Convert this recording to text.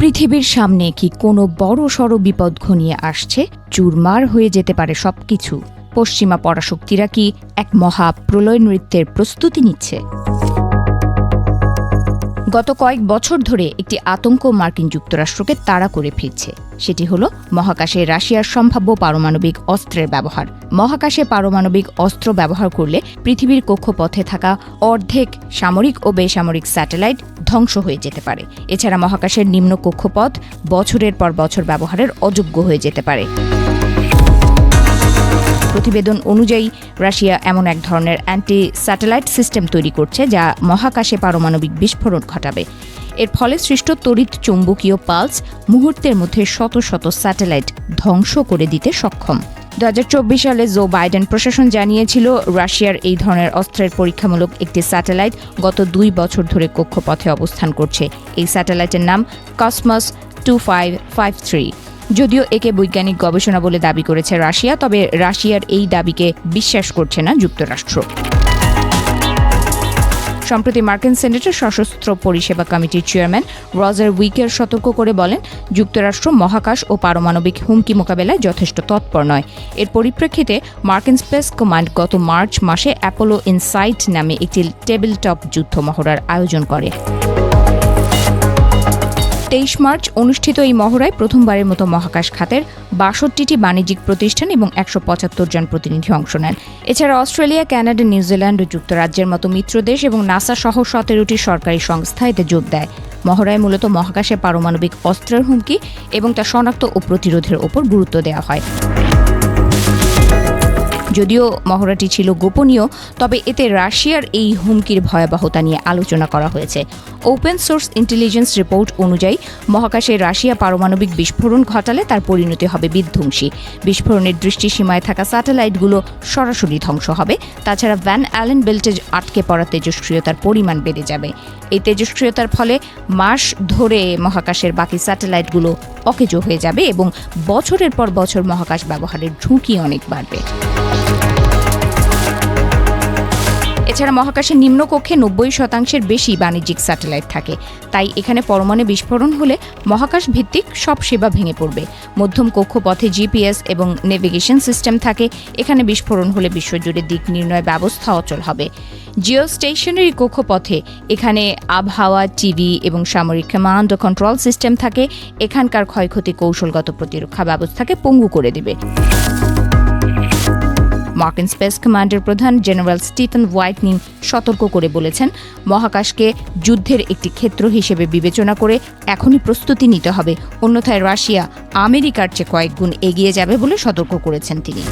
পৃথিবীর সামনে কি কোনো বড়সড় বিপদ ঘনিয়ে আসছে? চুরমার হয়ে যেতে পারে সবকিছু। পশ্চিমা পরাশক্তিরা কি এক মহা প্রলয় নৃত্যের প্রস্তুতি নিচ্ছে? গত কয়েক বছর ধরে একটি আতঙ্ক মার্কিন যুক্তরাষ্ট্রকে তাড়া করে ফিরছে। সেটি হল মহাকাশে রাশিয়ার সম্ভাব্য পারমাণবিক অস্ত্রের ব্যবহার। মহাকাশে পারমাণবিক অস্ত্র ব্যবহার করলে পৃথিবীর কক্ষপথে থাকা অর্ধেক সামরিক ও বেসামরিক স্যাটেলাইট ধ্বংস হয়ে যেতে পারে। এছাড়া মহাকাশের নিম্ন কক্ষপথ বছরের পর বছর ব্যবহারের অযোগ্য হয়ে যেতে পারে। প্রতিবেদন অনুযায়ী রাশিয়া এমন এক ধরনের অ্যান্টি স্যাটেলাইট সিস্টেম তৈরি করছে যা মহাকাশে পারমাণবিক বিস্ফোরণ ঘটাবে। এর ফলে সৃষ্ট তড়িৎ চৌম্বকীয় পালস মুহূর্তের মধ্যে শত শত স্যাটেলাইট ধ্বংস করে দিতে সক্ষম। 2024 সালে জো বাইডেন প্রশাসন জানিয়েছিল রাশিয়ার এই ধরনের অস্ত্রের পরীক্ষামূলক একটি স্যাটেলাইট গত 2 বছর ধরে কক্ষপথে অবস্থান করছে। এই স্যাটেলাইটের নাম কসমস 2553। যদিও একে বৈজ্ঞানিক গবেষণা বলে দাবি করেছে রাশিয়া, তবে রাশিয়ার এই দাবিকে বিশ্বাস করছে না যুক্তরাষ্ট্র। সম্প্রতি মার্কিন সেনেটের সশস্ত্র পরিষেবা কমিটির চেয়ারম্যান রজার উইকের সতর্ক করে বলেন, যুক্তরাষ্ট্র মহাকাশ ও পারমাণবিক হুমকি মোকাবেলায় যথেষ্ট তৎপর নয়। এর পরিপ্রেক্ষিতে মার্কিন স্পেস কমান্ড গত মার্চ মাসে অ্যাপোলো ইনসাইট নামে একটি টেবিল টপ যুদ্ধ মহড়ার আয়োজন করে। 23 মার্চ অনুষ্ঠিত এই মহড়ায় প্রথমবারের মতো মহাকাশ খাতের 62টি বাণিজ্যিক প্রতিষ্ঠান এবং 175 জন প্রতিনিধি অংশ নেন। এছাড়া অস্ট্রেলিয়া, কানাডা, নিউজিল্যান্ড ও যুক্তরাজ্যের মতো মিত্রদেশ এবং নাসা সহ 17টি সরকারি সংস্থা এতে যোগ দেয়। মহড়ায় মূলত মহাকাশে পারমাণবিক অস্ত্রের হুমকি এবং তা শনাক্ত ও প্রতিরোধের ওপর গুরুত্ব দেওয়া হয়। যদিও মহড়াটি ছিল গোপনীয়, তবে এতে রাশিয়ার এই হুমকির ভয়াবহতা নিয়ে আলোচনা করা হয়েছে। ওপেন সোর্স ইন্টেলিজেন্স রিপোর্ট অনুযায়ী মহাকাশে রাশিয়া পারমাণবিক বিস্ফোরণ ঘটালে তার পরিণতি হবে বিধ্বংসী। বিস্ফোরণের দৃষ্টিসীমায় থাকা স্যাটেলাইটগুলো সরাসরি ধ্বংস হবে। তাছাড়া ভ্যান অ্যালেন বেল্টে আটকে পড়া তেজস্ক্রিয়তার পরিমাণ বেড়ে যাবে। এই তেজস্ক্রিয়তার ফলে মাস ধরে মহাকাশের বাকি স্যাটেলাইটগুলো অকেজো হয়ে যাবে এবং বছরের পর বছর মহাকাশ ব্যবহারের ঝুঁকি অনেক বাড়বে। এছাড়া মহাকাশের নিম্নকক্ষে 90% বেশি বাণিজ্যিক স্যাটেলাইট থাকে। তাই এখানে পরমাণু বিস্ফোরণ হলে মহাকাশ ভিত্তিক সব সেবা ভেঙে পড়বে। মধ্যম কক্ষপথে জিপিএস এবং নেভিগেশন সিস্টেম থাকে। এখানে বিস্ফোরণ হলে বিশ্বজুড়ে দিক নির্ণয় ব্যবস্থা অচল হবে। জিও স্টেশনারি কক্ষপথে এখানে আবহাওয়া, টিভি এবং সামরিক কমান্ড ও কন্ট্রোল সিস্টেম থাকে। এখানকার ক্ষয়ক্ষতি কৌশলগত প্রতিরক্ষা ব্যবস্থাকে পঙ্গু করে দেবে। মার্কিন স্পেস কমান্ডের প্রধান জেনারেল স্টিফেন হোয়াইটনিং সতর্ক করে বলেছেন, মহাকাশকে যুদ্ধের একটি ক্ষেত্র হিসেবে বিবেচনা করে এখনই প্রস্তুতি নিতে হবে, অন্যথায় রাশিয়া আমেরিকার চেয়ে কয়েক গুণ এগিয়ে যাবে বলে সতর্ক করেছেন তিনি।